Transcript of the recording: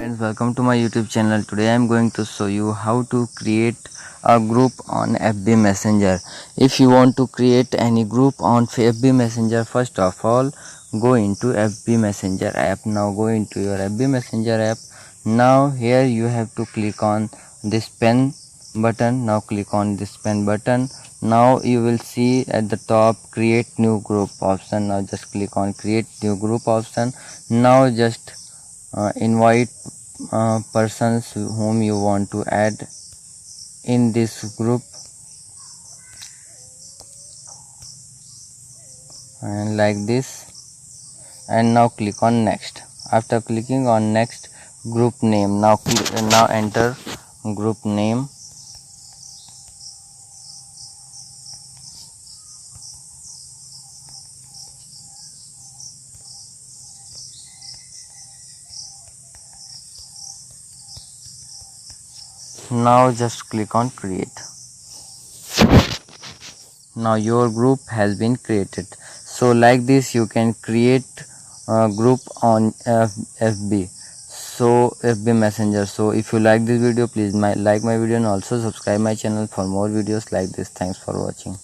Friends, welcome to my YouTube channel. Today I am going to show you how to create a group on FB Messenger. If you want to create any group on FB Messenger, first of all go into FB Messenger app. Now go into your FB Messenger app. Now here you have to click on this pen button. Now click on this pen button. Now you will see at the top create new group option. Now just click on create new group option. Now just invite persons whom you want to add in this group, and like this, and now click on next. After clicking on next, group name, now enter group name. Now just click on create. Now your group has been created. So like this you can create a group on FB Messenger. So if you like this video, please like my video and also subscribe my channel for more videos like this. Thanks for watching.